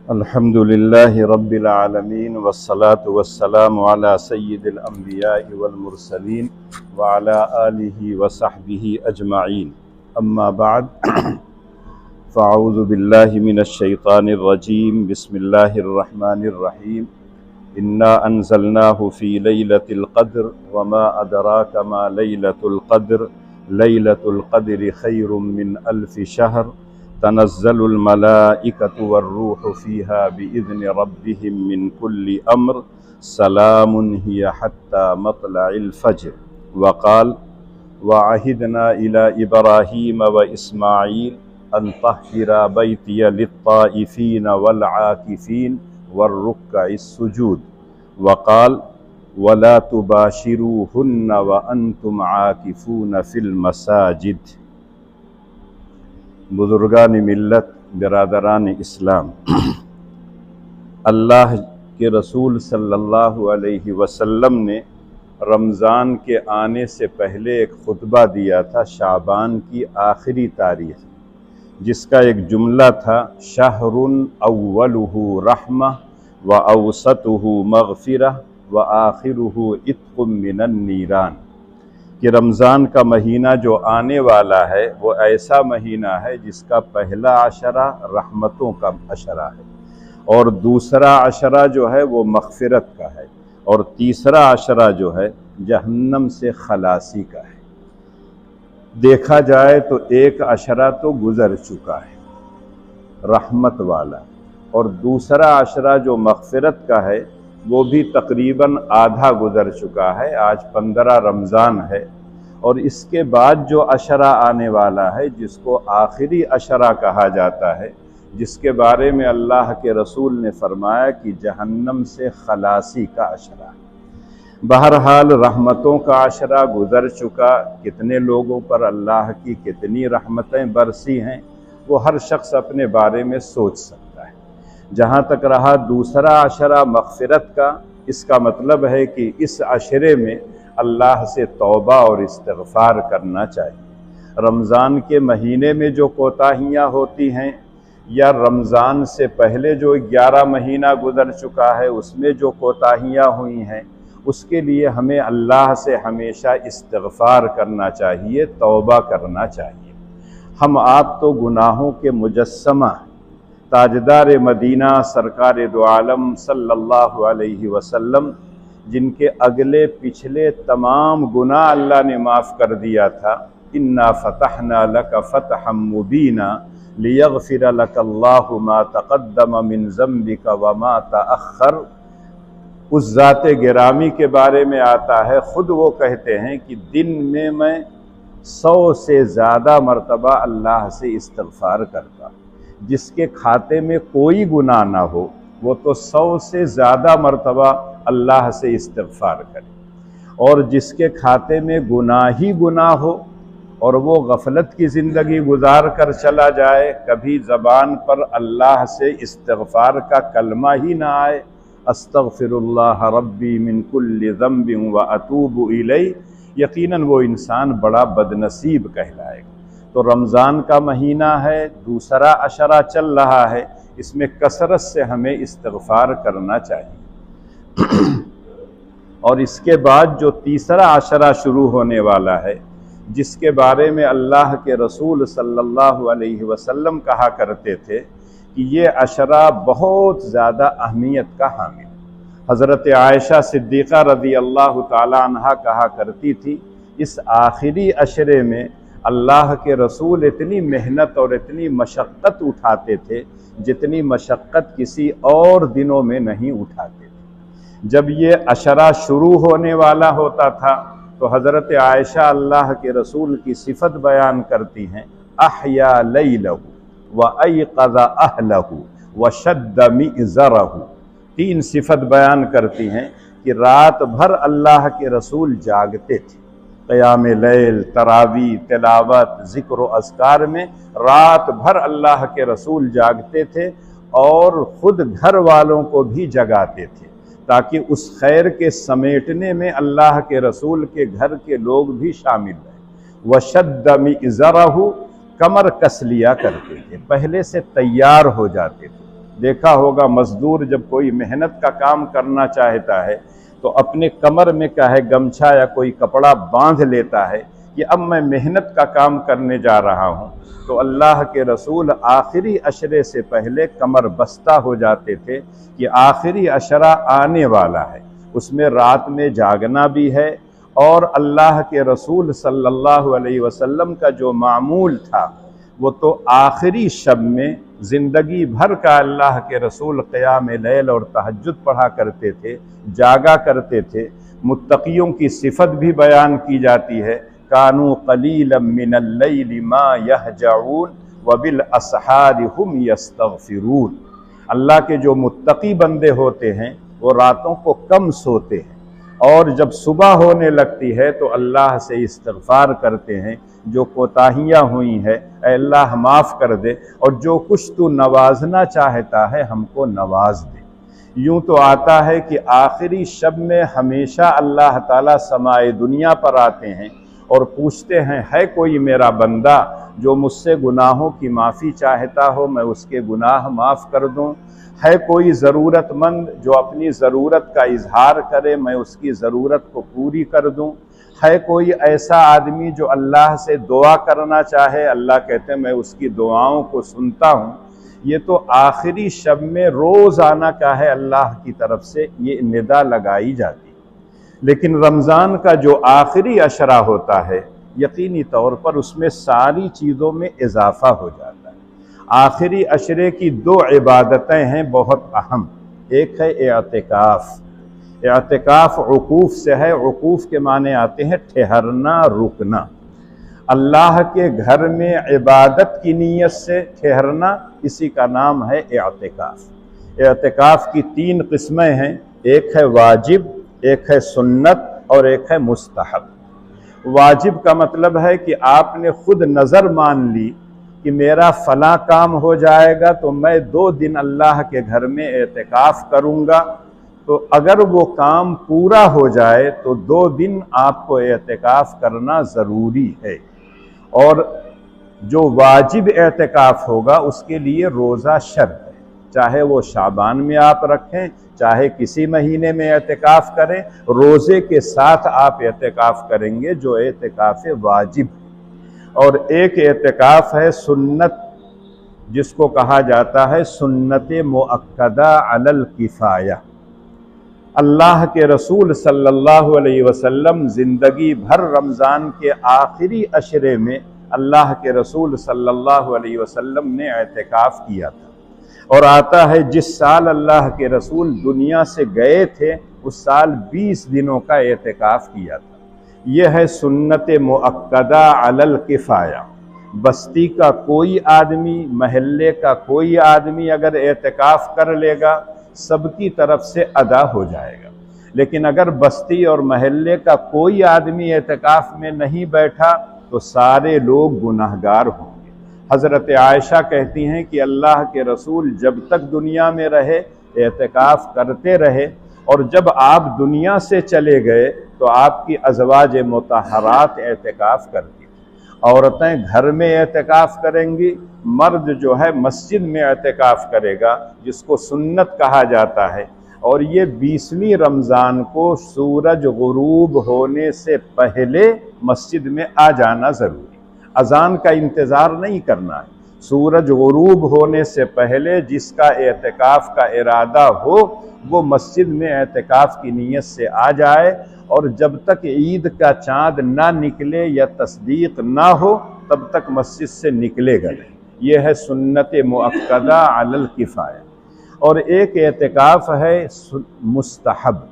अल्हम्दुलिल्लाहि रब्बिल आलमीन वस्सलातु वस्सलामु अला सय्यिदिल अंबियाइ वल मुरसलीन व अला आलिहि व सहबिहि अजमाइन। अम्मा बाद फ़अऊज़ु बिल्लाहि मिनश शैतानिर रजीम। बिस्मिल्लाहिर रहमानिर रहीम। इन्ना अंज़लनाहु फ़ी लैलतिल क़द्र वमा अदराका मा लैलतुल क़द्र लैलतुल क़द्रि खैरुम मिन अल्फ़ि शहर तनज़्ज़लुल मलाइकतु वर्रूहु फ़ीहा बिइज़्नि रब्बिहिम मिन कुल्लि अम्र सलामुन हिय हत्ता मत्लइल फ़ज्र। वक़ाल वअहिदना इला इब्राहीम व इस्माईल अन तह्हिरा बैतिय लित्ताइफ़ीन वल आकिफ़ीन वर्रुक्काइस सुजूद। वक़ाल वला तुबाशिरूहुन्न व अंतुम आकिफ़ून फ़िल मसाजिद। बुज़ुर्गान मिल्लत, बिरादरान इस्लाम, अल्लाह के रसूल सल्लल्लाहु अलैहि वसल्लम ने रमज़ान के आने से पहले एक खुतबा दिया था शाबान की आखिरी तारीख, जिसका एक जुमला था शहरुन अव्वलुहु रहमह व अवसतुहु मग़फ़िरह व आखिरुहु इत्क़ुम मिनन नीरान, कि रमज़ान का महीना जो आने वाला है वो ऐसा महीना है जिसका पहला अशरा रहमतों का अशरा है, और दूसरा अशरा जो है वो मग़फ़िरत का है, और तीसरा अशरा जो है जहन्नम से खलासी का है। देखा जाए तो एक अशरा तो गुज़र चुका है रहमत वाला, और दूसरा अशरा जो मग़फ़िरत का है वो भी तकरीबन आधा गुज़र चुका है। आज 15 रमज़ान है, और इसके बाद जो अशरा आने वाला है जिसको आखिरी अशरा कहा जाता है, जिसके बारे में अल्लाह के रसूल ने फरमाया कि जहन्नम से खलासी का अशरा है। बहरहाल रहमतों का अशरा गुज़र चुका, कितने लोगों पर अल्लाह की कितनी रहमतें बरसी हैं वो हर शख्स अपने बारे में सोच सकता है। जहाँ तक रहा दूसरा अशरा मग़फ़िरत का, इसका मतलब है कि इस अशरे में अल्लाह से तौबा और इस्तिग़फ़ार करना चाहिए। रमज़ान के महीने में जो कोताहियाँ होती हैं या रमज़ान से पहले जो 11 महीना गुज़र चुका है उसमें जो कोताहियाँ हुई हैं, उसके लिए हमें अल्लाह से हमेशा इस्तिग़फ़ार करना चाहिए, तौबा करना चाहिए। हम आप तो गुनाहों के मुजस्समा ताजदार मदीना सरकार दो आलम सल्लल्लाहु अलैहि वसल्लम, जिनके अगले पिछले तमाम गुनाह अल्लाह ने माफ़ कर दिया था, इन्ना फ़तहना लका फ़तहम मुबीना लियग़फ़िर लकल्लाहु मा तक़द्दम मिन ज़म्बिका व मा तअख़्ख़र, उस ज़ाते गिरामी के बारे में आता है, ख़ुद वो कहते हैं कि दिन में मैं 100 से ज़्यादा मरतबा अल्लाह से इस्तिग़फ़ार करता। जिसके खाते में कोई गुनाह ना हो वो तो 100 से ज़्यादा मरतबा अल्लाह से इस्तिग़फ़ार करे, और जिसके खाते में गुनाह ही गुनाह हो और वो गफलत की ज़िंदगी गुजार कर चला जाए, कभी ज़बान पर अल्लाह से इस्तिग़फ़ार का कलमा ही ना आए, अस्तग़फ़िरुल्लाह रब्बी मिन कुल्लि ज़ंबिन व अतूबु इलैह, यकीनन वो इंसान बड़ा बदनसीब कहलाएगा। तो रमज़ान का महीना है, दूसरा अशरा चल रहा है, इसमें कसरत से हमें इस्तिग़फ़ार करना चाहिए। और इसके बाद जो तीसरा अशरा शुरू होने वाला है, जिसके बारे में अल्लाह के रसूल सल्लल्लाहु अलैहि वसल्लम कहा करते थे कि ये अशरा बहुत ज़्यादा अहमियत का हामिल। हज़रत आयशा सिद्दीक़ा रज़ी अल्लाह ताला अन्हा कहा करती थी, इस आखिरी अशरे में अल्लाह के रसूल इतनी मेहनत और इतनी मशक्क़त उठाते थे जितनी मशक्क़त किसी और दिनों में नहीं उठाते थे। जब ये अशरा शुरू होने वाला होता था तो हज़रत आयशा अल्लाह के रसूल की सिफत बयान करती हैं, अहया लैलहु व अयक़ज़ अहलहु व शद्द मिज़रहु। 3 सिफत बयान करती हैं कि रात भर अल्लाह के रसूल जागते थे, क़याम लैल, तरावी, तिलावत, ज़िक्र व अज़कार में रात भर अल्लाह के रसूल जागते थे, और ख़ुद घर वालों को भी जगाते थे ताकि उस खैर के समेटने में अल्लाह के रसूल के घर के लोग भी शामिल रहें। वशद्द मिज़रहु, कमर कस लिया करते थे, पहले से तैयार हो जाते थे। देखा होगा मजदूर जब कोई मेहनत का काम करना चाहता है तो अपने कमर में क्या है गमछा या कोई कपड़ा बांध लेता है कि अब मैं मेहनत का काम करने जा रहा हूँ। तो अल्लाह के रसूल आखिरी अशरे से पहले कमर बस्ता हो जाते थे कि आखिरी अशरा आने वाला है, उसमें रात में जागना भी है। और अल्लाह के रसूल सल्लल्लाहु अलैहि वसल्लम का जो मामूल था वो तो आखिरी शब में ज़िंदगी भर का अल्लाह के रसूल क़याम लैल और तहज्जुद पढ़ा करते थे, जागा करते थे। मुत्तक़ियों की सिफत भी बयान की जाती है, कानू क़लीलन मिनल लैलि मा यहजऊन व बिल अस्हारि हुम यस्तग़फिरून। अल्लाह के जो मुत्तक़ी बंदे होते हैं वो रातों को कम सोते हैं और जब सुबह होने लगती है तो अल्लाह से इस्तिग़फ़ार करते हैं, जो कोताहियाँ हुई है अल्लाह माफ़ कर दे और जो कुछ तू नवाजना चाहता है हमको नवाज दे। यूँ तो आता है कि आखिरी शब में हमेशा अल्लाह ताला समाए दुनिया पर आते हैं और पूछते हैं, है कोई मेरा बंदा जो मुझसे गुनाहों की माफ़ी चाहता हो, मैं उसके गुनाह माफ़ कर दूँ। है कोई ज़रूरतमंद जो अपनी ज़रूरत का इजहार करे, मैं उसकी ज़रूरत को पूरी कर दूँ। है कोई ऐसा आदमी जो अल्लाह से दुआ करना चाहे, अल्लाह कहते हैं मैं उसकी दुआओं को सुनता हूँ। ये तो आखिरी शब में रोज़ाना का है अल्लाह की तरफ से ये निदा लगाई जाती। लेकिन रमज़ान का जो आखिरी अशरा होता है यकीनी तौर पर उसमें सारी चीज़ों में इजाफ़ा हो जाता है। आखिरी अशरे की दो इबादतें हैं बहुत अहम। एक है एअतिकाफ़। एअतिकाफ़ उकूफ़ से है, उकूफ़ के माने आते हैं ठहरना, रुकना। अल्लाह के घर में इबादत की नीयत से ठहरना, इसी का नाम है एअतिकाफ़। एअतिकाफ़ की तीन किस्में हैं, एक है वाजिब, एक है सुन्नत और एक है मुस्तहब। वाजिब का मतलब है कि आपने खुद नज़र मान ली कि मेरा फ़ला काम हो जाएगा तो मैं 2 दिन अल्लाह के घर में एतिकाफ़ करूँगा। तो अगर वो काम पूरा हो जाए तो 2 दिन आपको एतिकाफ़ करना ज़रूरी है। और जो वाजिब एतिकाफ़ होगा उसके लिए रोज़ा शर्त है, चाहे वो शाबान में आप रखें चाहे किसी महीने में एतिकाफ़ करें, रोज़े के साथ आप एतिकाफ़ करेंगे जो एतिकाफ़ वाजिब। और एक एतिकाफ़ है सुन्नत, जिसको कहा जाता है सुन्नत मुअक्कदा अलल किफ़ाया। अल्लाह के रसूल सल्लल्लाहु अलैहि वसल्लम ज़िंदगी भर रमज़ान के आखिरी अशरे में अल्लाह के रसूल सल्लल्लाहु अलैहि वसल्लम ने एतिकाफ़ किया था। और आता है जिस साल अल्लाह के रसूल दुनिया से गए थे उस साल 20 दिनों का एतिकाफ़ किया था। यह है सुन्नत मुअक्कदा अलल किफ़ाया। बस्ती का कोई आदमी, महल्ले का कोई आदमी अगर एतिकाफ़ कर लेगा सबकी तरफ से अदा हो जाएगा। लेकिन अगर बस्ती और महल्ले का कोई आदमी एतिकाफ़ में नहीं बैठा तो सारे लोग गुनाहगार होंगे। हज़रत आयशा कहती हैं कि अल्लाह के रसूल जब तक दुनिया में रहे एतिकाफ़ करते रहे और जब आप दुनिया से चले गए तो आपकी अज़वाज मुतहरात एतिकाफ़ करती थी। औरतें घर में एतिकाफ़ करेंगी, मर्द जो है मस्जिद में एतिकाफ़ करेगा, जिसको सुन्नत कहा जाता है। और ये 20वीं रमज़ान को सूरज गुरूब होने से पहले मस्जिद में आ जाना ज़रूरी, अज़ान का इंतज़ार नहीं करना है। सूरज गुरूब होने से पहले जिसका एतिकाफ़ का इरादा हो वो मस्जिद में एतिकाफ़ की नीयत से आ जाए और जब तक ईद का चाँद ना निकले या तस्दीक ना हो तब तक मस्जिद से निकलेगा नहीं। ये है सुन्नत मुअक्कदा अलल किफ़ाया। और एक एतिकाफ़ है मुस्तहब।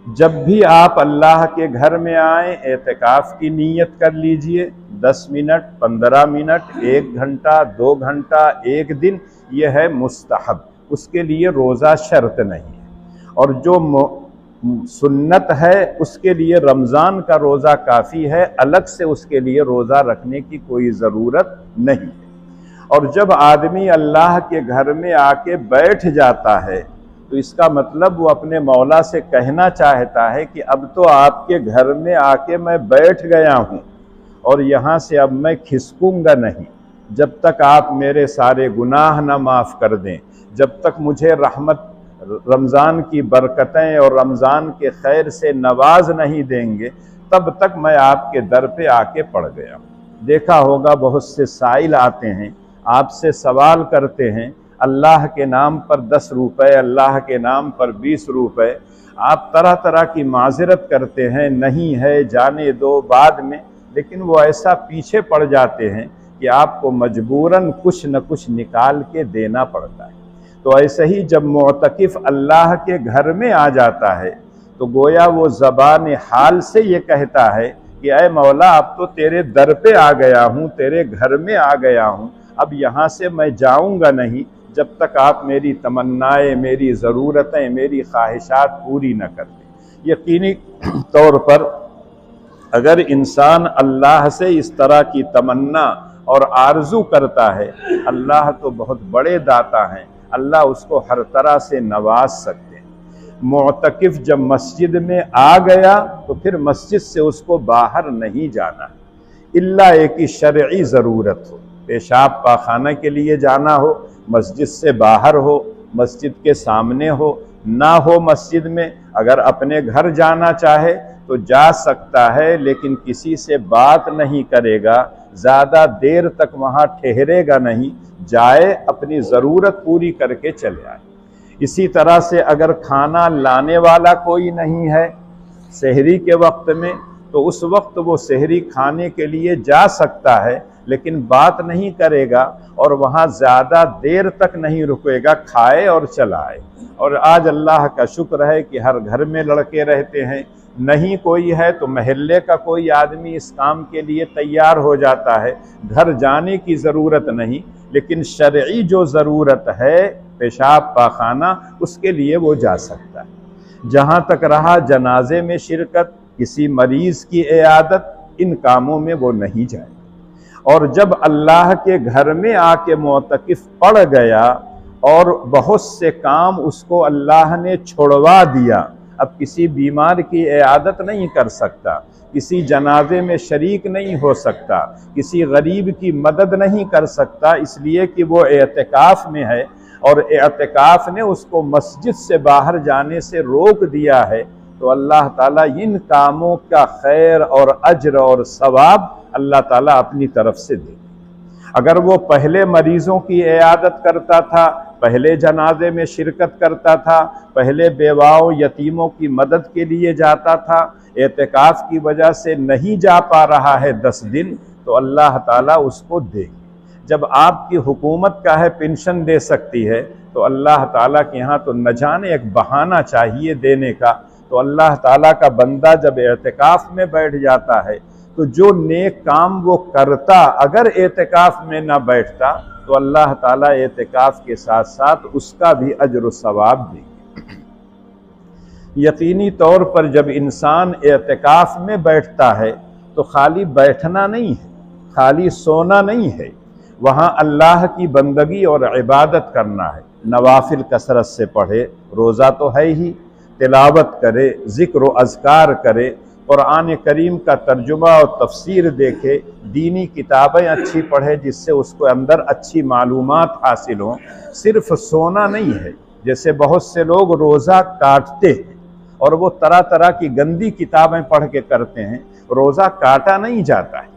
जब भी आप अल्लाह के घर में आएँ एतिकाफ़ की नीयत कर लीजिए, 10 मिनट, 15 मिनट, 1 घंटा, 2 घंटा, 1 दिन, यह है मुस्तहब। उसके लिए रोज़ा शर्त नहीं है। और जो सुन्नत है उसके लिए रमज़ान का रोज़ा काफ़ी है, अलग से उसके लिए रोज़ा रखने की कोई ज़रूरत नहीं है। और जब आदमी अल्लाह के घर में आके बैठ जाता है तो इसका मतलब वो अपने मौला से कहना चाहता है कि अब तो आपके घर में आके मैं बैठ गया हूँ और यहाँ से अब मैं खिसकूँगा नहीं, जब तक आप मेरे सारे गुनाह न माफ़ कर दें, जब तक मुझे रहमत रमज़ान की बरकतें और रमज़ान के खैर से नवाज नहीं देंगे, तब तक मैं आपके दर पे आके पड़ गया। देखा होगा बहुत से साइल आते हैं, आपसे सवाल करते हैं, अल्लाह के नाम पर 10 रुपए, अल्लाह के नाम पर 20 रुपए, आप तरह तरह की माजरत करते हैं, नहीं है, जाने दो, बाद में, लेकिन वो ऐसा पीछे पड़ जाते हैं कि आपको मजबूरन कुछ न कुछ निकाल के देना पड़ता है। तो ऐसे ही जब मुअतकिफ अल्लाह के घर में आ जाता है तो गोया वो ज़बान हाल से ये कहता है कि ऐ मौला, अब तो तेरे दर पे आ गया हूँ, तेरे घर में आ गया हूँ, अब यहाँ से मैं जाऊँगा नहीं जब तक आप मेरी तमन्नाएं, मेरी ज़रूरतें, मेरी ख्वाहिशात पूरी न कर दें। यकीनी तौर पर अगर इंसान अल्लाह से इस तरह की तमन्ना और आरजू करता है, अल्लाह तो बहुत बड़े दाता हैं, अल्लाह उसको हर तरह से नवाज सकते हैं। मुअतकिफ जब मस्जिद में आ गया तो फिर मस्जिद से उसको बाहर नहीं जाना है, इल्ला एक ही शरई ज़रूरत हो, पेशाब पाखाना के लिए जाना हो, मस्जिद से बाहर हो, मस्जिद के सामने हो, ना हो मस्जिद में, अगर अपने घर जाना चाहे तो जा सकता है, लेकिन किसी से बात नहीं करेगा, ज़्यादा देर तक वहाँ ठहरेगा नहीं, जाए अपनी ज़रूरत पूरी करके चले आए। इसी तरह से अगर खाना लाने वाला कोई नहीं है सहरी के वक्त में, तो उस वक्त वो सहरी खाने के लिए जा सकता है, लेकिन बात नहीं करेगा और वहाँ ज़्यादा देर तक नहीं रुकेगा, खाए और चला आए। और आज अल्लाह का शुक्र है कि हर घर में लड़के रहते हैं, नहीं कोई है तो महल्ले का कोई आदमी इस काम के लिए तैयार हो जाता है, घर जाने की ज़रूरत नहीं, लेकिन शरई जो ज़रूरत है पेशाब पाखाना, उसके लिए वो जा सकता है। जहाँ तक रहा जनाजे में शिरकत, किसी मरीज़ की इयादत, इन कामों में वो नहीं जाए। और जब अल्लाह के घर में आके मुअतकिफ पड़ गया और बहुत से काम उसको अल्लाह ने छोड़वा दिया, अब किसी बीमार की इयादत नहीं कर सकता, किसी जनाजे में शरीक नहीं हो सकता, किसी गरीब की मदद नहीं कर सकता, इसलिए कि वो एतिकाफ़ में है और एतिकाफ़ ने उसको मस्जिद से बाहर जाने से रोक दिया है। तो अल्लाह ताला इन कामों का खैर और अज्र और सवाब अल्लाह ताला अपनी तरफ से दे। अगर वो पहले मरीज़ों की इयादत करता था, पहले जनाजे में शिरकत करता था, पहले बेवाओं यतीमों की मदद के लिए जाता था, एतिकाफ़ की वजह से नहीं जा पा रहा है 10 दिन, तो अल्लाह ताला उसको दे। जब आपकी हुकूमत का है पेंशन दे सकती है, तो अल्लाह ताला के यहाँ तो न जाने एक बहाना चाहिए देने का। तो अल्लाह ताला का बंदा जब एतिकाफ़ में बैठ जाता है तो जो नेक काम वो करता, अगर एतिकाफ़ में ना बैठता तो अल्लाह ताला एतिकाफ़ के साथ साथ उसका भी अज्र सवाब देंगे। यकीनी तौर पर जब इंसान एतिकाफ़ में बैठता है तो खाली बैठना नहीं है, खाली सोना नहीं है, वहाँ अल्लाह की बंदगी और इबादत करना है। नवाफिल कसरत से पढ़े, रोज़ा तो है ही, तिलावत करे, ज़िक्र व अज़कार करे, कुरान करीम का तर्जुमा और तफसीर देखे, दीनी किताबें अच्छी पढ़े जिससे उसको अंदर अच्छी मालूमात हासिल हों। सिर्फ सोना नहीं है, जैसे बहुत से लोग रोज़ा काटते हैं और वो तरह तरह की गंदी किताबें पढ़ के करते हैं, रोज़ा काटा नहीं जाता है,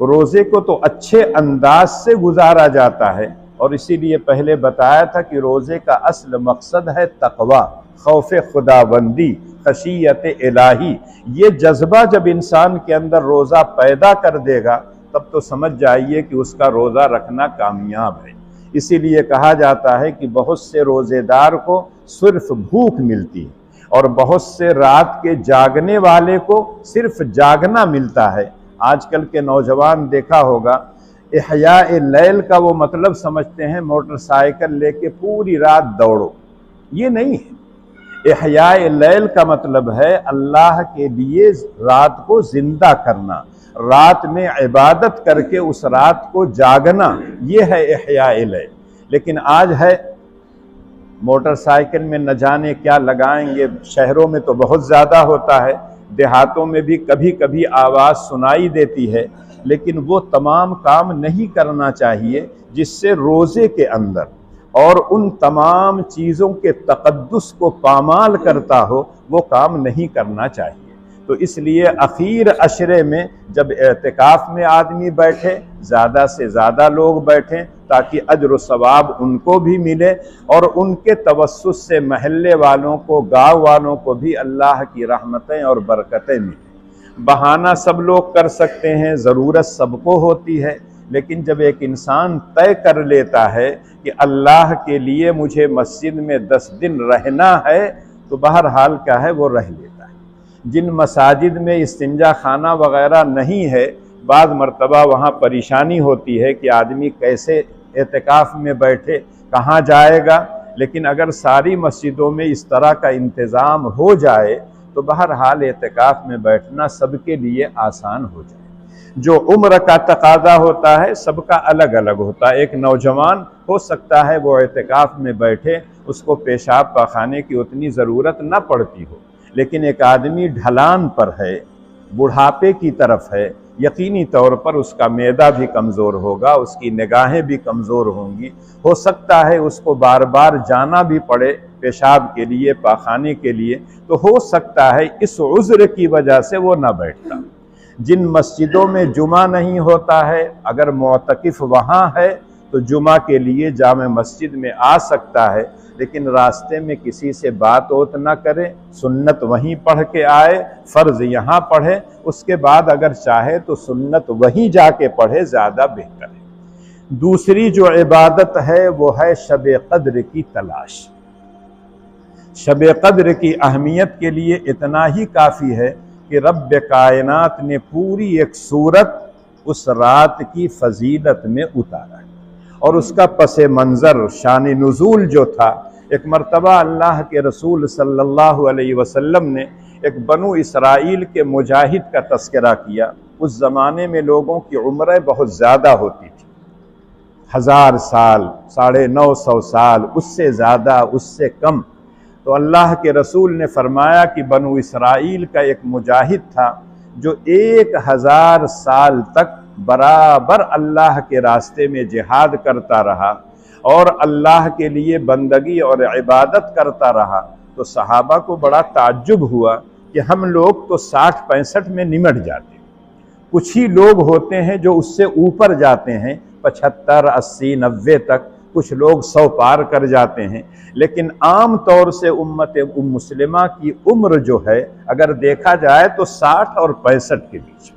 रोज़े को तो अच्छे अंदाज से गुजारा जाता है। और इसीलिए पहले बताया था कि रोज़े का असल मकसद है तक़वा, खौफ खुदाबंदी, खशियत इलाही। ये जज्बा जब इंसान के अंदर रोज़ा पैदा कर देगा तब तो समझ जाइए कि उसका रोज़ा रखना कामयाब है। इसीलिए कहा जाता है कि बहुत से रोज़ेदार को सिर्फ भूख मिलती है और बहुत से रात के जागने वाले को सिर्फ जागना मिलता है। आजकल के नौजवान देखा होगा, इहयाए लैल का वो मतलब समझते हैं मोटरसाइकिल लेके पूरी रात दौड़ो, ये नहीं है। इहयाए लैल का मतलब है अल्लाह के लिए रात को जिंदा करना, रात में इबादत करके उस रात को जागना, ये है इहयाए लैल। लेकिन आज है मोटरसाइकिल में न जाने क्या लगाएंगे, शहरों में तो बहुत ज़्यादा होता है, देहातों में भी कभी कभी आवाज़ सुनाई देती है, लेकिन वो तमाम काम नहीं करना चाहिए जिससे रोज़े के अंदर और उन तमाम चीज़ों के तक़द्दुस को पामाल करता हो, वो काम नहीं करना चाहिए। तो इसलिए अखीर अशरे में जब एतिकाफ़ में आदमी बैठे, ज़्यादा से ज़्यादा लोग बैठें ताकि अज्र व सवाब उनको भी मिले और उनके तवस्सुस से महल्ले वालों को, गाँव वालों को भी अल्लाह की रहमतें और बरकतें मिलें। बहाना सब लोग कर सकते हैं, ज़रूरत सबको होती है, लेकिन जब एक इंसान तय कर लेता है कि अल्लाह के लिए मुझे मस्जिद में 10 दिन रहना है, तो बहरहाल क्या है, वो रह लेता है। जिन मसाजिद में इस्तिंजा खाना वगैरह नहीं है, बाद मर्तबा वहाँ परेशानी होती है कि आदमी कैसे एतिकाफ़ में बैठे, कहाँ जाएगा। लेकिन अगर सारी मस्जिदों में इस तरह का इंतज़ाम हो जाए तो बहरहाल एतिकाफ़ में बैठना सबके लिए आसान हो जाए। जो उम्र का तकादा होता है सबका अलग अलग होता है। एक नौजवान हो सकता है वो एतिकाफ़ में बैठे, उसको पेशाब पाखाने की उतनी ज़रूरत न पड़ती हो, लेकिन एक आदमी ढलान पर है, बुढ़ापे की तरफ है, यकीनी तौर पर उसका मैदा भी कमज़ोर होगा, उसकी निगाहें भी कमज़ोर होंगी, हो सकता है उसको बार बार जाना भी पड़े पेशाब के लिए, पाखाने के लिए, तो हो सकता है इस उज़्र की वजह से वो ना बैठता। जिन मस्जिदों में जुमा नहीं होता है, अगर मुअतकिफ़ वहाँ है तो जुमा के लिए जामे मस्जिद में आ सकता है, लेकिन रास्ते में किसी से बात ओत ना करे, सुन्नत वहीं पढ़ के आए, फ़र्ज़ यहाँ पढ़े, उसके बाद अगर चाहे तो सुन्नत वहीं जाके पढ़े, ज़्यादा बेहतर है। दूसरी जो इबादत है वो है शब क़द्र की तलाश। शब क़द्र की अहमियत के लिए इतना ही काफ़ी है कि रब कायनात ने पूरी एक सूरत उस रात की फजीलत में उतारा है और उसका पसे मंज़र, शान नुज़ूल जो था, एक मर्तबा अल्लाह के रसूल सल्लल्लाहु अलैहि वसल्लम ने एक बनु इसराइल के मुजाहिद का तस्करा किया। उस ज़माने में लोगों की उम्रें बहुत ज़्यादा होती थी, 1000 साल, 950 साल, उससे ज़्यादा, उससे कम। तो अल्लाह के रसूल ने फरमाया कि बनु इसराइल का एक मुजाहिद था जो 1000 साल तक बराबर अल्लाह के रास्ते में जिहाद करता रहा और अल्लाह के लिए बंदगी और इबादत करता रहा। तो सहाबा को बड़ा ताज्जुब हुआ कि हम लोग तो 60-65 में निमट जाते, कुछ ही लोग होते हैं जो उससे ऊपर जाते हैं, 75, 80, 90 तक, कुछ लोग 100 पार कर जाते हैं। लेकिन आम तौर से उम्मत मुस्लिमा की उम्र जो है अगर देखा जाए तो 60 और 65 के बीच।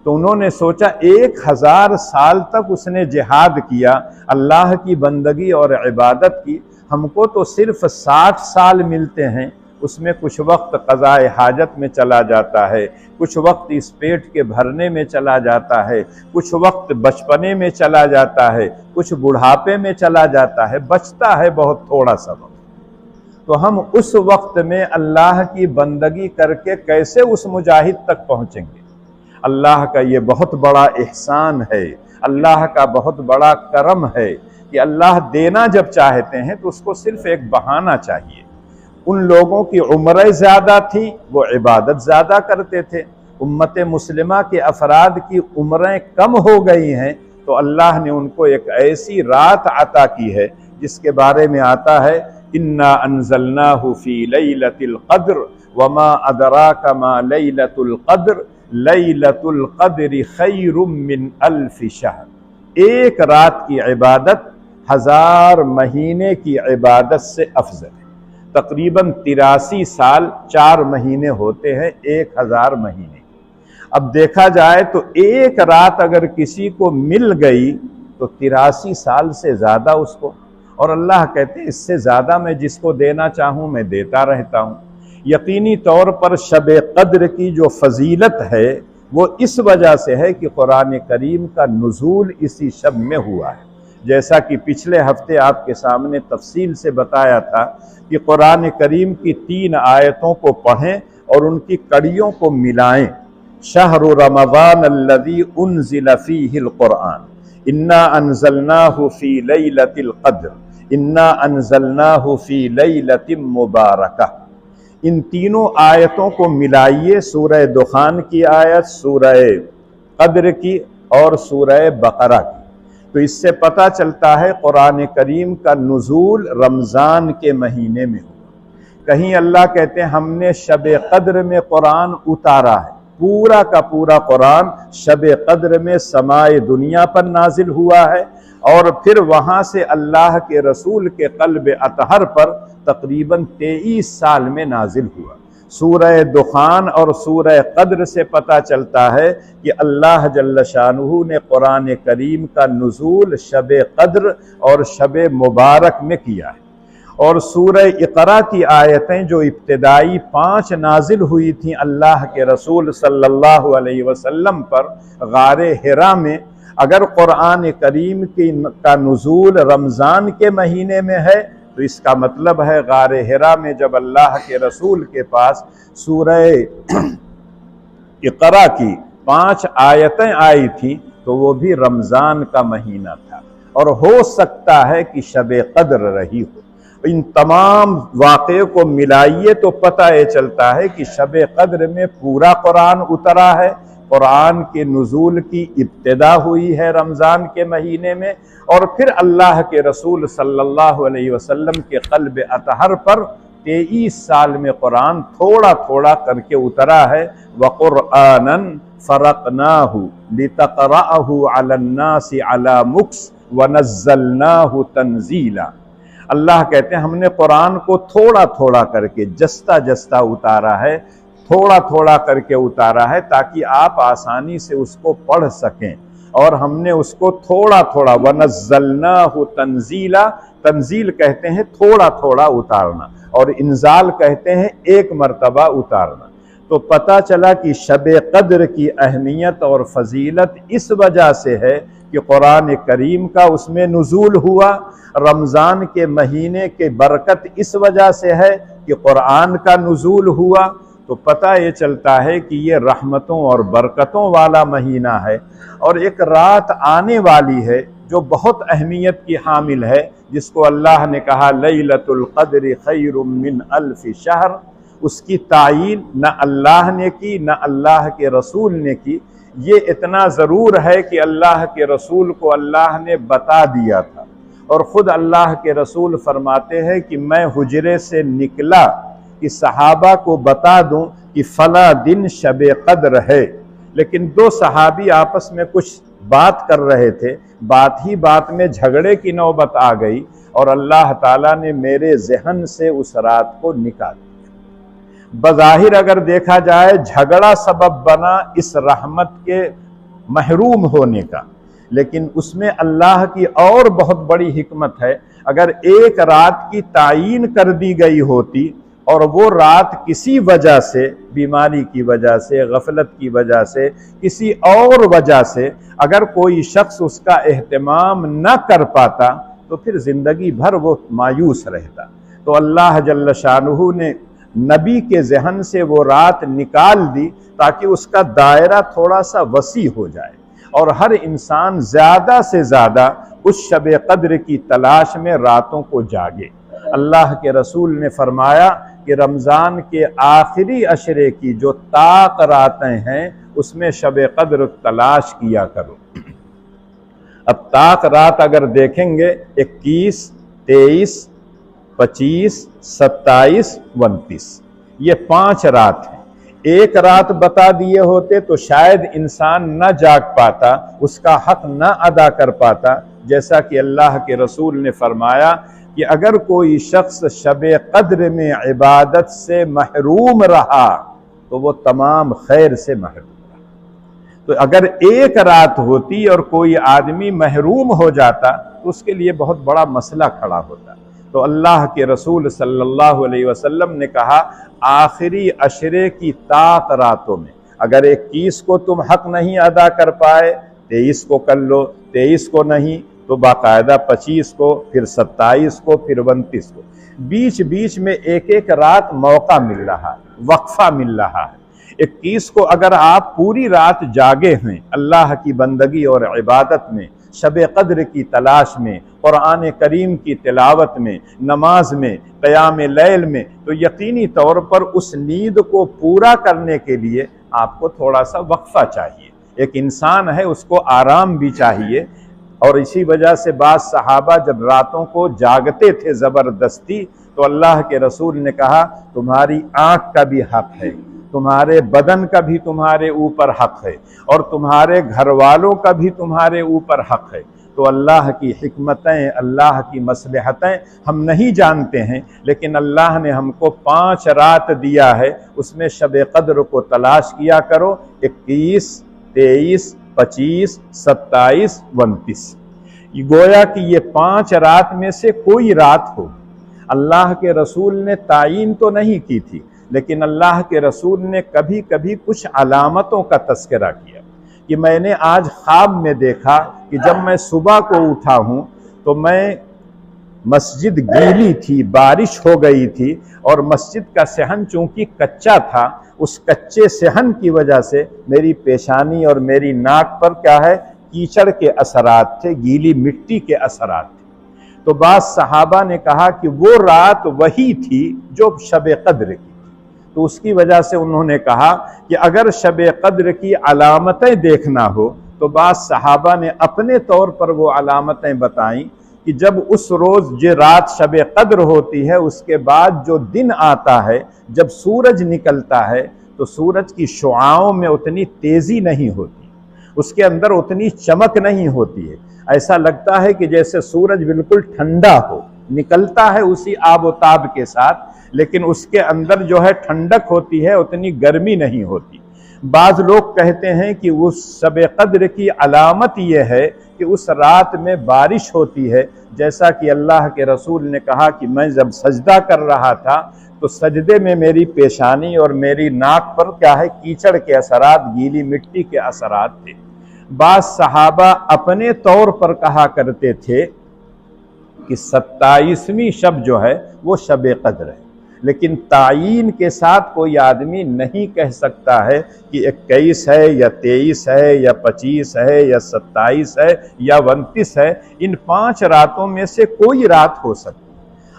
तो उन्होंने सोचा 1000 साल तक उसने जिहाद किया, अल्लाह की बंदगी और इबादत की, हमको तो सिर्फ 60 साल मिलते हैं, उसमें कुछ वक्त क़ज़ाए हाजत में चला जाता है, कुछ वक्त इस पेट के भरने में चला जाता है, कुछ वक्त बचपने में चला जाता है, कुछ बुढ़ापे में चला जाता है, बचता है बहुत थोड़ा सा वक्त। तो हम उस वक्त में अल्लाह की बंदगी करके कैसे उस मुजाहिद तक पहुँचेंगे? अल्लाह का ये बहुत बड़ा एहसान है, अल्लाह का बहुत बड़ा करम है कि अल्लाह देना जब चाहते हैं तो उसको सिर्फ एक बहाना चाहिए। उन लोगों की उम्रें ज़्यादा थी, वो इबादत ज़्यादा करते थे। उम्मत मुस्लिमा के अफराद की उम्रें कम हो गई हैं, तो अल्लाह ने उनको एक ऐसी रात अता की है जिसके बारे में आता है, इन्ना अंज़लनाहु फ़ी लैलतिल क़द्र वमा अदराका मा लैलतुल क़द्र लैलतुल क़द्रि खैरुम मिन अल्फ़ि शहर। एक रात की इबादत 1000 महीने की इबादत से अफजल है। तकरीबन 83 साल 4 महीने होते हैं, 1000 महीने। अब देखा जाए तो एक रात अगर किसी को मिल गई तो 83 साल से ज़्यादा उसको, और अल्लाह कहते हैं इससे ज़्यादा मैं जिसको देना चाहूँ मैं देता रहता हूँ। यकीनी तौर पर शब क़द्र की जो फजीलत है वो इस वजह से है कि कुरान करीम का नुज़ूल इसी शब में हुआ है। जैसा कि पिछले हफ्ते आपके सामने तफसील से बताया था कि कुरान करीम की 3 आयतों को पढ़ें और उनकी कड़ियों को मिलाएं। शहरु रमज़ान अल्लज़ी उन्ज़िल फ़ीहिल क़ुरआन इन्ना अंज़लनाहु फ़ी लैलतिल क़द्र इन्ना अंज़लनाहु फ़ी लैलतिम मुबारकह। इन तीनों आयतों को मिलाइए, सूरह दुखान की आयत, सूरह कद्र की और सूरह बकरा की, तो इससे पता चलता है कुरान करीम का नुज़ूल रमज़ान के महीने में हुआ। कहीं अल्लाह कहते हैं हमने शब कद्र में कुरान उतारा है, पूरा का पूरा कुरान शब कद्र में समाए दुनिया पर नाजिल हुआ है, और फिर वहाँ से अल्लाह के रसूल के क़ल्ब अतहर पर तकरीबन 23 साल में नाजिल हुआ। सूरह दुखान और सूरह कद्र से पता चलता है कि अल्लाह जल्ल शानुहु ने कुरान करीम का नुज़ूल शब कद्र और शब मुबारक में किया है। और सूरह इक़रा की आयतें जो इब्तिदाई 5 नाजिल हुई थीं अल्लाह के रसूल सल्लल्लाहु अलैहि वसल्लम पर गारे हिरा में, अगर कुरान करीम का नुज़ूल रमज़ान के महीने में है तो इसका मतलब है गारे हिरा में जब अल्लाह के रसूल के पास सूरह इक़रा की 5 आयतें आई थी तो वो भी रमज़ान का महीना था, और हो सकता है कि शब कद्र रही हो। इन तमाम वाक़े को मिलाइए तो पता ये चलता है कि शब कद्र में पूरा कुरान उतरा है, कुरान के नुज़ूल की इब्तिदा हुई है रमज़ान के महीने में, और फिर अल्लाह के रसूल सल्लल्लाहु अलैहि वसल्लम के क़ल्ब अतहर पर 23 साल में कुरान थोड़ा थोड़ा करके उतरा है। व क़ुरआनन फ़रक़नाहु लितक़रअहु अलन्नासि अला मुक्स व नज़्ज़लनाहु तंज़ीला। अल्लाह कहते हैं हमने कुरान को थोड़ा थोड़ा करके जस्ता जस्ता उतारा है, थोड़ा थोड़ा करके उतारा है ताकि आप आसानी से उसको पढ़ सकें, और हमने उसको थोड़ा थोड़ा, वनज़्ज़लनाहु तंज़ीला, तंज़ील कहते हैं थोड़ा थोड़ा उतारना, और इंज़ाल कहते हैं एक मर्तबा उतारना। तो पता चला कि शब कद्र की अहमियत और फजीलत इस वजह से है कि कुरान करीम का उसमें नुज़ूल हुआ, रमज़ान के महीने के बरकत इस वजह से है कि कुरान का नुज़ूल हुआ। तो पता ये चलता है कि ये रहमतों और बरकतों वाला महीना है, और एक रात आने वाली है जो बहुत अहमियत की हामिल है, जिसको अल्लाह ने कहा लैलतुल क़द्र खैरुम मिन अल्फ़ि शहर। उसकी तायीन न अल्लाह ने की न अल्लाह के रसूल ने की। ये इतना ज़रूर है कि अल्लाह के रसूल को अल्लाह ने बता दिया था, और ख़ुद अल्लाह के रसूल फरमाते हैं कि मैं हुजरे से निकला कि सहाबा को बता दूं कि फला दिन शब कद्र है, लेकिन 2 सहाबी आपस में कुछ बात कर रहे थे, बात ही बात में झगड़े की नौबत आ गई, और अल्लाह ताला ने मेरे ज़हन से उस रात को निकाल दिया। बज़ाहिर अगर देखा जाए झगड़ा सबब बना इस रहमत के महरूम होने का, लेकिन उसमें अल्लाह की और बहुत बड़ी हिकमत है। अगर एक रात की तायीन कर दी गई होती और वो रात किसी वजह से, बीमारी की वजह से, गफलत की वजह से, किसी और वजह से अगर कोई शख्स उसका एहतमाम न कर पाता तो फिर ज़िंदगी भर वो मायूस रहता। तो अल्लाह जल्ल शानुहु ने नबी के ज़हन से वो रात निकाल दी ताकि उसका दायरा थोड़ा सा वसी हो जाए, और हर इंसान ज़्यादा से ज़्यादा उस शब कद्र की तलाश में रातों को जागे। अल्लाह के रसूल ने फरमाया कि रमज़ान के आखिरी अशरे की जो ताक रातें हैं उसमें शब कद्र तलाश किया करो। अब ताक रात अगर देखेंगे 21, 23, 25, 27, 29, ये 5 रात हैं। एक रात बता दिए होते तो शायद इंसान न जाग पाता, उसका हक न अदा कर पाता। जैसा कि अल्लाह के रसूल ने फरमाया कि अगर कोई शख्स शब कद्र में इबादत से महरूम रहा तो वो तमाम खैर से महरूम रहा। तो अगर एक रात होती और कोई आदमी महरूम हो जाता तो उसके लिए बहुत बड़ा मसला खड़ा होता। तो अल्लाह के रसूल सल्लल्लाहु अलैहि वसल्लम ने कहा आखिरी अशरे की ताक रातों में अगर 21 को तुम हक नहीं अदा कर पाए, 23 को कर लो, 23 को नहीं तो बाकायदा 25 को, फिर 27 को, फिर 29 को। बीच बीच में एक एक रात मौका मिल रहा है, वक्फा मिल रहा है। 21 को अगर आप पूरी रात जागे हैं अल्लाह की बंदगी और इबादत में, शब कद्र की तलाश में, कुरान करीम की तिलावत में, नमाज में, क़याम लैल में, तो यकीनी तौर पर उस नींद को पूरा करने के लिए आपको थोड़ा सा वक्फा चाहिए। एक इंसान है, उसको आराम भी चाहिए। और इसी वजह से बाज़ सहाबा जब रातों को जागते थे ज़बरदस्ती, तो अल्लाह के रसूल ने कहा तुम्हारी आँख का भी हक है, तुम्हारे बदन का भी तुम्हारे ऊपर हक है, और तुम्हारे घर वालों का भी तुम्हारे ऊपर हक है। तो अल्लाह की हिकमतें, अल्लाह की मसलहतें हम नहीं जानते हैं, लेकिन अल्लाह ने हमको 5 रात दिया है, उसमें शब कद्र को तलाश किया करो। 21, 23, 25, 27, 29, गोया कि ये 5 रात में से कोई रात हो। अल्लाह के रसूल ने तायीन तो नहीं की थी, लेकिन अल्लाह के रसूल ने कभी कभी कुछ अलामतों का तस्करा किया कि मैंने आज ख्वाब में देखा कि जब मैं सुबह को उठा हूँ तो मैं मस्जिद गीली थी, बारिश हो गई थी, और मस्जिद का सहन चूंकि कच्चा था, उस कच्चे सहन की वजह से मेरी पेशानी और मेरी नाक पर क्या है, कीचड़ के असरात थे, गीली मिट्टी के असरात थे। तो बाज़ सहाबा ने कहा कि वो रात वही थी जो शब कद्र की। तो उसकी वजह से उन्होंने कहा कि अगर शब कद्र की अलामतें देखना हो तो बाज़ सहाबा ने अपने तौर पर वो अलामतें बताईं कि जब उस रोज़ जो रात शब कद्र होती है, उसके बाद जो दिन आता है, जब सूरज निकलता है, तो सूरज की शुआओं में उतनी तेज़ी नहीं होती, उसके अंदर उतनी चमक नहीं होती है। ऐसा लगता है कि जैसे सूरज बिल्कुल ठंडा हो, निकलता है उसी आबोताब के साथ, लेकिन उसके अंदर जो है ठंडक होती है, उतनी गर्मी नहीं होती। बाज़ लोग कहते हैं कि उस शब कद्र की अलामत यह है कि उस रात में बारिश होती है, जैसा कि अल्लाह के रसूल ने कहा कि मैं जब सजदा कर रहा था तो सजदे में मेरी पेशानी और मेरी नाक पर क्या है, कीचड़ के असरात, गीली मिट्टी के असरात थे। बाज़ सहाबा अपने तौर पर कहा करते थे कि 27वीं शब जो है वो शब कद्र है, लेकिन तायीन के साथ कोई आदमी नहीं कह सकता है कि 21 है या 23 है या 25 है या 27 है या 29 है। इन 5 रातों में से कोई रात हो सकती है।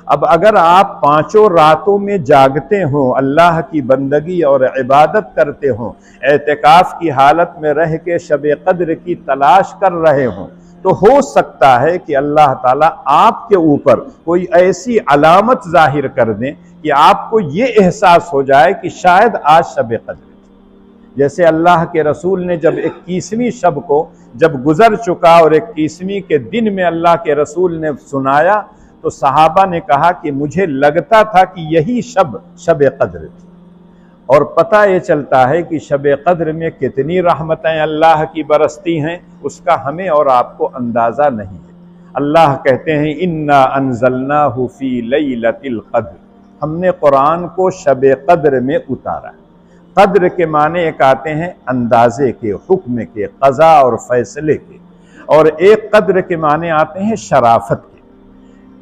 अब अगर आप 5 रातों में जागते हों, अल्लाह की बंदगी और इबादत करते हों, एतिकाफ की हालत में रह के शब कद्र की तलाश कर रहे हों, तो हो सकता है कि अल्लाह ताला आपके ऊपर कोई ऐसी अलामत जाहिर कर दें कि आपको ये एहसास हो जाए कि शायद आज शब कद्र थी। जैसे अल्लाह के रसूल ने जब 21वीं शब को जब गुजर चुका और 21वीं के दिन में अल्लाह के रसूल ने सुनाया, तो सहाबा ने कहा कि मुझे लगता था कि यही शब कद्र थी। और पता ये चलता है कि शब कद्र में कितनी रहमतें अल्लाह की बरसती हैं, उसका हमें और आपको अंदाज़ा नहीं है। अल्लाह कहते हैं इन्ना अंज़लनाहु फ़ी लैलतिल क़द्र, हमने कुरान को शब कद्र में उतारा। कद्र के माने एक आते हैं अंदाजे के, हुक्म के, क़ज़ा और फैसले के, और एक कद्र के माने आते हैं शराफत के।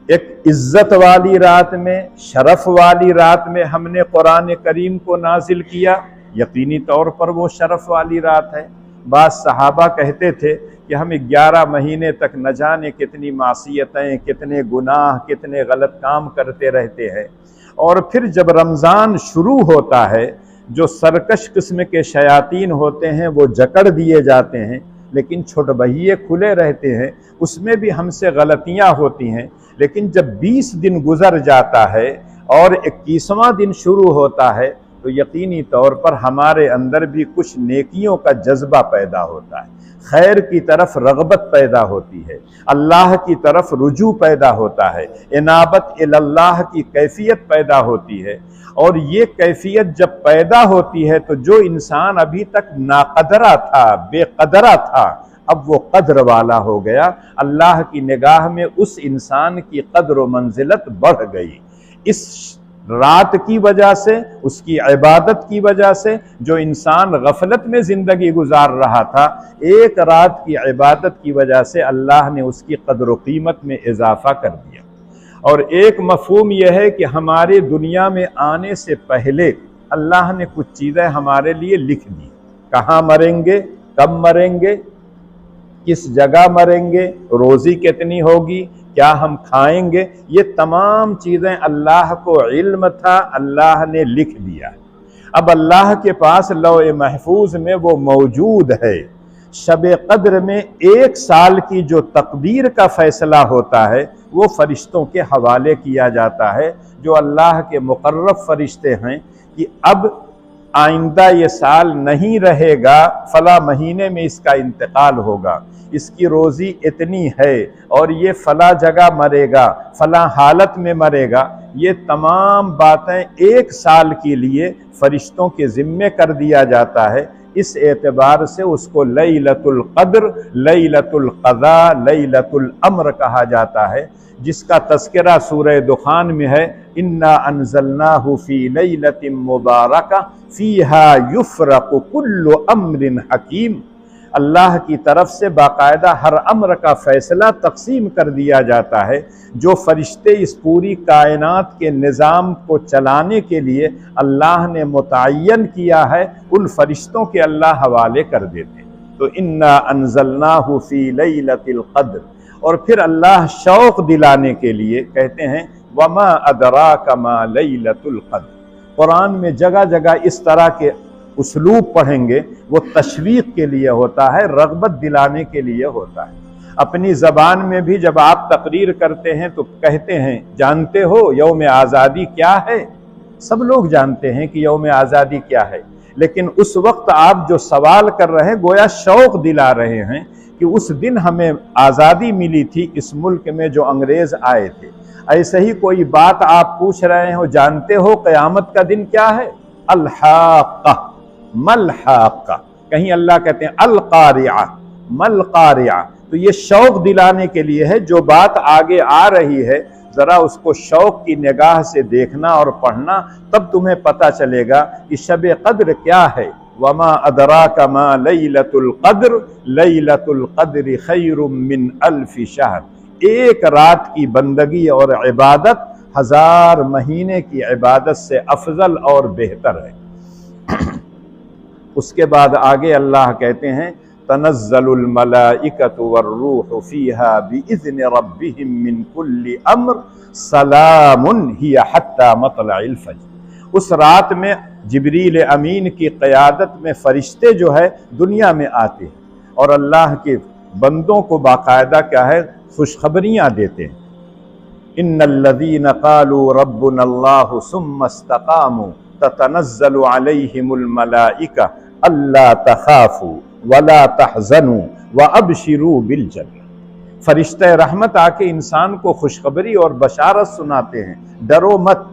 एक इज्जत वाली रात में, शरफ वाली रात में हमने कुरान करीम को नाजिल किया, यकीनी तौर पर वो शरफ वाली रात है। बाज़ सहाबा कहते थे कि हम 11 महीने तक न जाने कितनी मासियतें, कितने गुनाह, कितने गलत काम करते रहते हैं, और फिर जब रमज़ान शुरू होता है, जो सरकश किस्म के शयातीन होते हैं वो जकड़ दिए जाते हैं, लेकिन छुटबहिये खुले रहते हैं, उसमें भी हमसे गलतियां होती हैं। लेकिन जब 20 दिन गुजर जाता है और 21वां दिन शुरू होता है, तो यकीनी तौर पर हमारे अंदर भी कुछ नेकियों का जज्बा पैदा होता है, खैर की तरफ रग़बत पैदा होती है, अल्लाह की तरफ रुजू पैदा होता है, इनाबत इल्लाह की कैफियत पैदा होती है। और ये कैफियत जब पैदा होती है तो जो इंसान अभी तक नाकदरा था, बेकदरा था, अब वो कद्र वाला हो गया। अल्लाह की निगाह में उस इंसान की कद्र व मंजिलत बढ़ गई इस रात की वजह से, उसकी इबादत की वजह से। जो इंसान गफलत में ज़िंदगी गुजार रहा था, एक रात की इबादत की वजह से अल्लाह ने उसकी कद्र व कीमत में इजाफा कर दिया। और एक मफहूम यह है कि हमारे दुनिया में आने से पहले अल्लाह ने कुछ चीज़ें हमारे लिए लिख दी, कहाँ मरेंगे, कब मरेंगे, किस जगह मरेंगे, रोज़ी कितनी होगी, क्या हम खाएंगे, ये तमाम चीज़ें अल्लाह को इल्म था, अल्लाह ने लिख दिया। अब अल्लाह के पास लौह महफूज में वो मौजूद है। शब कद्र में 1 साल की जो तकदीर का फैसला होता है वो फरिश्तों के हवाले किया जाता है, जो अल्लाह के मुकर्रब फरिश्ते हैं कि अब आइंदा ये साल नहीं रहेगा, फला महीने में इसका इंतकाल होगा, इसकी रोज़ी इतनी है और ये फला जगह मरेगा, फला हालत में मरेगा। ये तमाम बातें 1 साल के लिए फरिश्तों के ज़िम्मे कर दिया जाता है। इस एतबार से उसको लैलतुल क़द्र, लैलतुल क़ज़ा, लैलतुल अम्र कहा जाता है, जिसका तज़किरा सूरह दुखान में है। इन्ना अंज़लनाहु फ़ी लैलतिन मुबारका फ़ीहा युफ़रक़ु कुल्लु अम्रिन हकीम। अल्लाह की तरफ से बाकायदा हर अम्र का फ़ैसला तक़सीम कर दिया जाता है। जो फ़रिश्ते इस पूरी कायनात के निज़ाम को चलाने के लिए अल्लाह ने मुतय्यन किया है, उन फ़रिश्तों के अल्लाह हवाले कर देते हैं। तो इन्ना अंज़लनाहु फ़ी लैलतिल क़द्र। और फिर अल्लाह शौक़ दिलाने के लिए कहते हैं वमा अदराका मा लैलतुल क़द्र। कुरान में जगह जगह इस तरह के उसलूब पढ़ेंगे, वो तशवीक़ के लिए होता है, रग़बत दिलाने के लिए होता है। अपनी ज़बान में भी जब आप तकरीर करते हैं तो कहते हैं जानते हो यौम आज़ादी क्या है। सब लोग जानते हैं कि यौम आज़ादी क्या है, लेकिन उस वक्त आप जो सवाल कर रहे हैं गोया शौक़ दिला रहे हैं कि उस दिन हमें आज़ादी मिली थी इस मुल्क में जो अंग्रेज़ आए थे। ऐसे ही कोई बात आप पूछ रहे हो, जानते हो क़यामत का दिन क्या है? अल-हाक़्क़ा, मल-हाक़्क़ा। कहीं अल्लाह कहते हैं अल-क़ारिआ, मल-क़ारिआ। तो ये शौक़ दिलाने के लिए है, जो बात आगे आ रही है ज़रा उसको शौक़ की निगाह से देखना और पढ़ना, तब तुम्हें पता चलेगा कि शब क़द्र क्या है। वमा अदराका मा लैलतुल क़द्र, लैलतुल क़द्रि खैरुम मिन अल्फ़ि शहर। 1 रात की बंदगी और इबादत 1000 महीने की इबादत से अफजल और बेहतर है। उसके बाद आगे अल्लाह कहते हैं तनज़्ज़लुल मलाइकतु वर्रूहु फ़ीहा बिइज़्नि रब्बिहिम मिन कुल्लि अम्र सलामुन हिया हत्ता मतलइल फ़ज्र। उस रात में जिब्रील अमीन की क़यादत में फ़रिश्ते जो है दुनिया में आते हैं और अल्लाह के बंदों को बाकायदा क्या है खुशखबरियाँ देते हैं। इन्नल्लज़ीना क़ालू रब्बुनल्लाहु सुम्मा इस्तक़ामू ततनज़्ज़लु अलैहिमुल मलाइका अल्ला तख़ाफ़ू वला तहज़नू व अबशिरू बिल जन्नह। फरिश्ते रहमत आके इंसान को खुशखबरी और बशारत सुनाते हैं, डरो मत,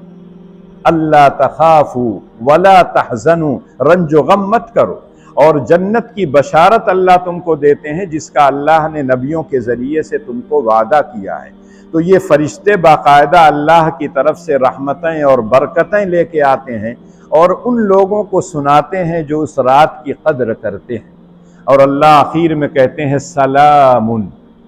अल्ला तख़ाफ़ू वला तहज़नू, रंजो गम मत करो, और जन्नत की बशारत अल्लाह तुमको देते हैं जिसका अल्लाह ने नबियों के ज़रिए से तुमको वादा किया है। तो ये फरिश्ते बाकायदा अल्लाह की तरफ से रहमतें और बरकतें लेके आते हैं और उन लोगों को सुनाते हैं जो उस रात की कद्र करते हैं। और अल्लाह आखिर में कहते हैं सलामुन,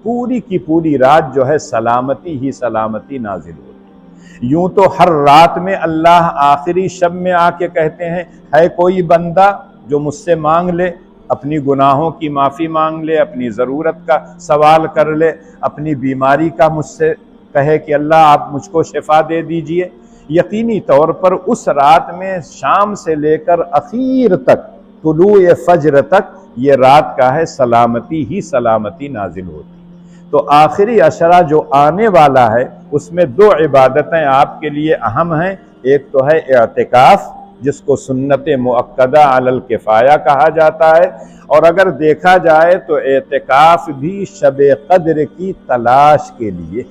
पूरी की पूरी रात जो है सलामती ही सलामती नाजिल होती है। यूं तो हर रात में अल्लाह आखिरी शब में आके कहते हैं है कोई बंदा जो मुझसे मांग ले, अपनी गुनाहों की माफ़ी मांग ले, अपनी ज़रूरत का सवाल कर ले, अपनी बीमारी का मुझसे कहे कि अल्लाह आप मुझको शिफा दे दीजिए। यकीनी तौर पर उस रात में शाम से लेकर अखीर तक, तुलूए फज्र तक, ये रात का है सलामती ही सलामती नाजिल होती। तो आखिरी अशरा जो आने वाला है उसमें 2 इबादतें आपके लिए अहम हैं। एक तो है एअतिकाफ़, जिसको सुन्नत मुअक्कदा अलल किफ़ाया कहा जाता है, और अगर देखा जाए तो एतिकाफ़ भी शब क़द्र की तलाश के लिए।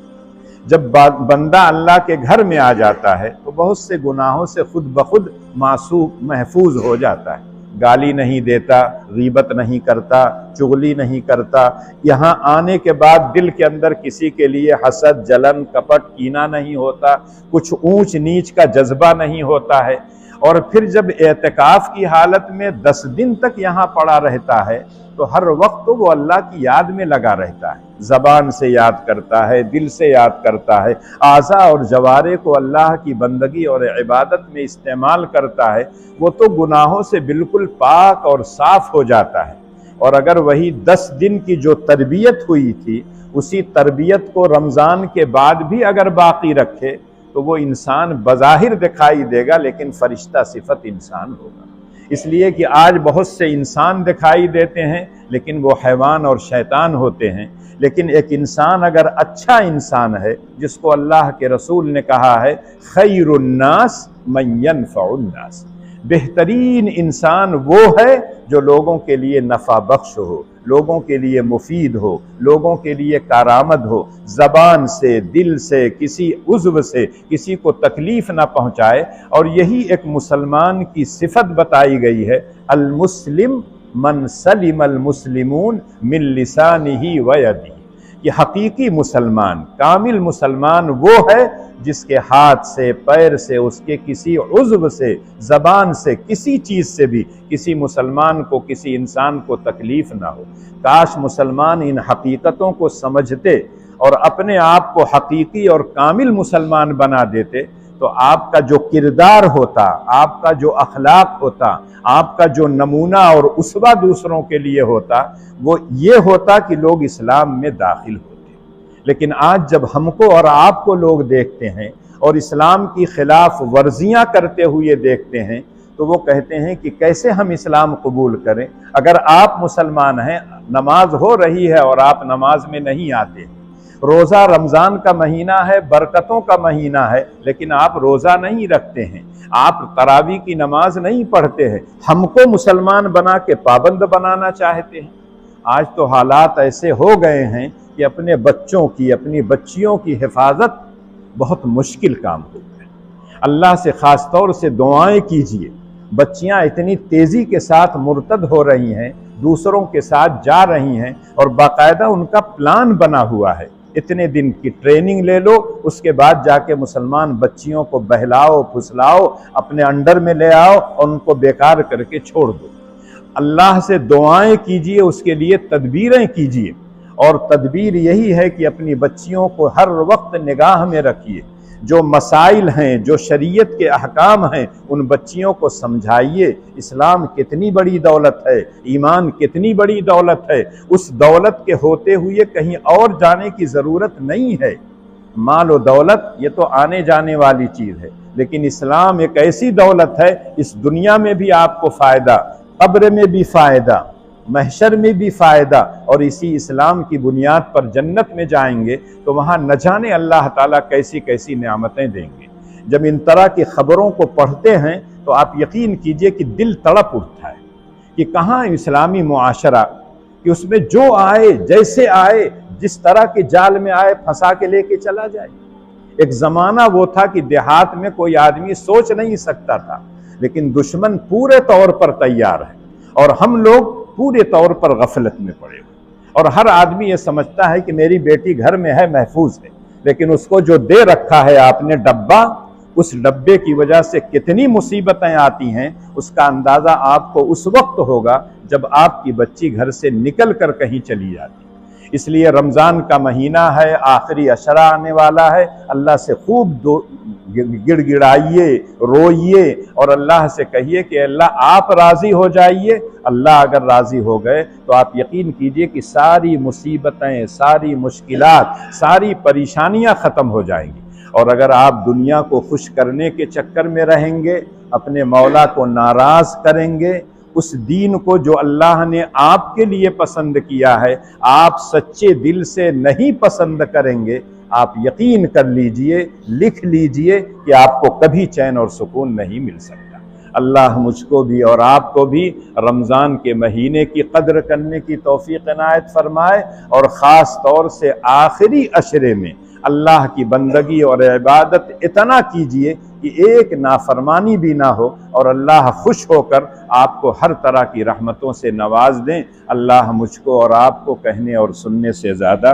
जब बंदा अल्लाह के घर में आ जाता है तो बहुत से गुनाहों से खुद ब खुद मासूम महफूज हो जाता है। गाली नहीं देता, गीबत नहीं करता, चुगली नहीं करता। यहाँ आने के बाद दिल के अंदर किसी के लिए हसद, जलन, कपट, कीना नहीं होता, कुछ ऊंच नीच का जज्बा नहीं होता है। और फिर जब एतिकाफ़ की हालत में 10 दिन तक यहाँ पड़ा रहता है तो हर वक्त वो अल्लाह की याद में लगा रहता है, ज़बान से याद करता है, दिल से याद करता है, आज़ा और जवारे को अल्लाह की बंदगी और इबादत में इस्तेमाल करता है। वो तो गुनाहों से बिल्कुल पाक और साफ़ हो जाता है। और अगर वही 10 दिन की जो तरबियत हुई थी उसी तरबियत को रमज़ान के बाद भी अगर बाकी रखे तो वो इंसान बज़ाहिर दिखाई देगा लेकिन फरिश्ता सिफत इंसान होगा। इसलिए कि आज बहुत से इंसान दिखाई देते हैं लेकिन वो हैवान और शैतान होते हैं। लेकिन एक इंसान अगर अच्छा इंसान है, जिसको अल्लाह के रसूल ने कहा है खैरुन्नास मन यनफ़उन्नास, बेहतरीन इंसान वो है जो लोगों के लिए नफ़ा बख्श हो, लोगों के लिए मुफीद हो, लोगों के लिए कारामद हो, ज़बान से, दिल से, किसी उज़्व से किसी को तकलीफ़ ना पहुँचाए। और यही एक मुसलमान की सिफत बताई गई है, अल मुस्लिम मन सलिमल मुस्लिमून मिन लिसानिही व यदिही, कि हकीकी मुसलमान, कामिल मुसलमान वो है जिसके हाथ से, पैर से, उसके किसी उज़्व से, ज़बान से, किसी चीज़ से भी किसी मुसलमान को, किसी इंसान को तकलीफ़ ना हो। काश मुसलमान इन हकीकतों को समझते और अपने आप को हकीकी और कामिल मुसलमान बना देते तो आपका जो किरदार होता, आपका जो अखलाक होता, आपका जो नमूना और उसवा दूसरों के लिए होता, वो ये होता कि लोग इस्लाम में दाखिल होते। लेकिन आज जब हमको और आपको लोग देखते हैं और इस्लाम की खिलाफ वर्जियां करते हुए देखते हैं तो वो कहते हैं कि कैसे हम इस्लाम कबूल करें। अगर आप मुसलमान हैं, नमाज हो रही है और आप नमाज में नहीं आते, रोज़ा रमज़ान का महीना है, बरकतों का महीना है, लेकिन आप रोज़ा नहीं रखते हैं, आप तरावी की नमाज नहीं पढ़ते हैं, हमको मुसलमान बना के पाबंद बनाना चाहते हैं। आज तो हालात ऐसे हो गए हैं कि अपने बच्चों की, अपनी बच्चियों की हिफाजत बहुत मुश्किल काम हो गया। अल्लाह से ख़ास तौर से दुआएं कीजिए। बच्चियां इतनी तेज़ी के साथ मुर्तद हो रही हैं, दूसरों के साथ जा रही हैं और बाकायदा उनका प्लान बना हुआ है, इतने दिन की ट्रेनिंग ले लो, उसके बाद जाके मुसलमान बच्चियों को बहलाओ, फुसलाओ, अपने अंडर में ले आओ और उनको बेकार करके छोड़ दो। अल्लाह से दुआएं कीजिए, उसके लिए तदबीरें कीजिए। और तदबीर यही है कि अपनी बच्चियों को हर वक्त निगाह में रखिए। जो मसाइल हैं, जो शरीयत के अहकाम हैं, उन बच्चियों को समझाइए। इस्लाम कितनी बड़ी दौलत है, ईमान कितनी बड़ी दौलत है, उस दौलत के होते हुए कहीं और जाने की ज़रूरत नहीं है। माल और दौलत ये तो आने जाने वाली चीज़ है, लेकिन इस्लाम एक ऐसी दौलत है, इस दुनिया में भी आपको फ़ायदा, कब्र में भी फ़ायदा, महशर में भी फ़ायदा, और इसी इस्लाम की बुनियाद पर जन्नत में जाएंगे तो वहाँ न जाने अल्लाह ताला कैसी कैसी नेमतें देंगे। जब इन तरह की ख़बरों को पढ़ते हैं तो आप यकीन कीजिए कि दिल तड़प उठता है कि कहाँ इस्लामी मुआशरा, कि उसमें जो आए, जैसे आए, जिस तरह के जाल में आए फंसा के लेके चला जाए। एक ज़माना वो था कि देहात में कोई आदमी सोच नहीं सकता था, लेकिन दुश्मन पूरे तौर पर तैयार है और हम लोग पूरे तौर पर गफलत में पड़े हुए। और हर आदमी ये समझता है कि मेरी बेटी घर में है, महफूज है, लेकिन उसको जो दे रखा है आपने डब्बा, उस डब्बे की वजह से कितनी मुसीबतें आती हैं उसका अंदाज़ा आपको उस वक्त होगा जब आपकी बच्ची घर से निकल कर कहीं चली जाती। इसलिए रमज़ान का महीना है, आखिरी अशरा आने वाला है, अल्लाह से खूब गिड़गिड़ाइए, रोइए और अल्लाह से कहिए कि अल्लाह आप राज़ी हो जाइए। अल्लाह अगर राज़ी हो गए तो आप यकीन कीजिए कि सारी मुसीबतें, सारी मुश्किलात, सारी परेशानियां ख़त्म हो जाएंगी। और अगर आप दुनिया को खुश करने के चक्कर में रहेंगे, अपने मौला को नाराज़ करेंगे, उस दीन को जो अल्लाह ने आपके लिए पसंद किया है आप सच्चे दिल से नहीं पसंद करेंगे, आप यकीन कर लीजिए, लिख लीजिए कि आपको कभी चैन और सुकून नहीं मिल सकता। अल्लाह मुझको भी और आपको भी रमज़ान के महीने की कद्र करने की तौफीक इनायत फरमाए और ख़ास तौर से आखिरी अशरे में अल्लाह की बंदगी और इबादत इतना कीजिए कि एक नाफरमानी भी ना हो और अल्लाह खुश होकर आपको हर तरह की रहमतों से नवाज दें। अल्लाह मुझको और आपको कहने और सुनने से ज़्यादा